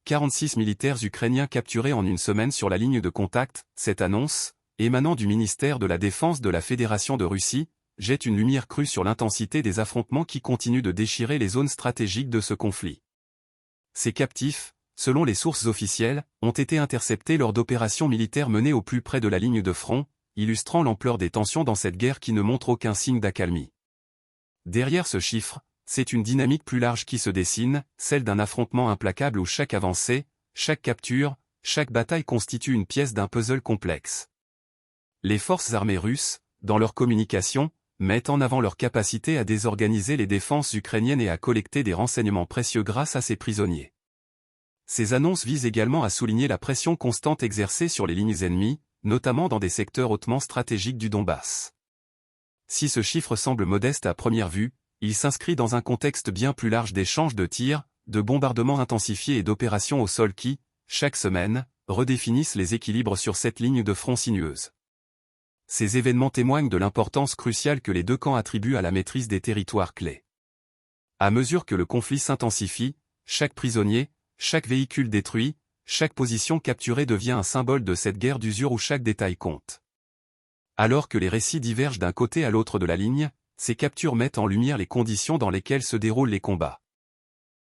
46 militaires ukrainiens capturés en une semaine sur la ligne de contact. Cette annonce, émanant du ministère de la Défense de la Fédération de Russie, jette une lumière crue sur l'intensité des affrontements qui continuent de déchirer les zones stratégiques de ce conflit. Ces captifs, selon les sources officielles, ont été interceptés lors d'opérations militaires menées au plus près de la ligne de front, illustrant l'ampleur des tensions dans cette guerre qui ne montre aucun signe d'accalmie. Derrière ce chiffre, c'est une dynamique plus large qui se dessine, celle d'un affrontement implacable où chaque avancée, chaque capture, chaque bataille constitue une pièce d'un puzzle complexe. Les forces armées russes, dans leur communication, mettent en avant leur capacité à désorganiser les défenses ukrainiennes et à collecter des renseignements précieux grâce à ces prisonniers. Ces annonces visent également à souligner la pression constante exercée sur les lignes ennemies, notamment dans des secteurs hautement stratégiques du Donbass. Si ce chiffre semble modeste à première vue, il s'inscrit dans un contexte bien plus large d'échanges de tirs, de bombardements intensifiés et d'opérations au sol qui, chaque semaine, redéfinissent les équilibres sur cette ligne de front sinueuse. Ces événements témoignent de l'importance cruciale que les deux camps attribuent à la maîtrise des territoires clés. À mesure que le conflit s'intensifie, chaque prisonnier, chaque véhicule détruit, chaque position capturée devient un symbole de cette guerre d'usure où chaque détail compte. Alors que les récits divergent d'un côté à l'autre de la ligne, ces captures mettent en lumière les conditions dans lesquelles se déroulent les combats.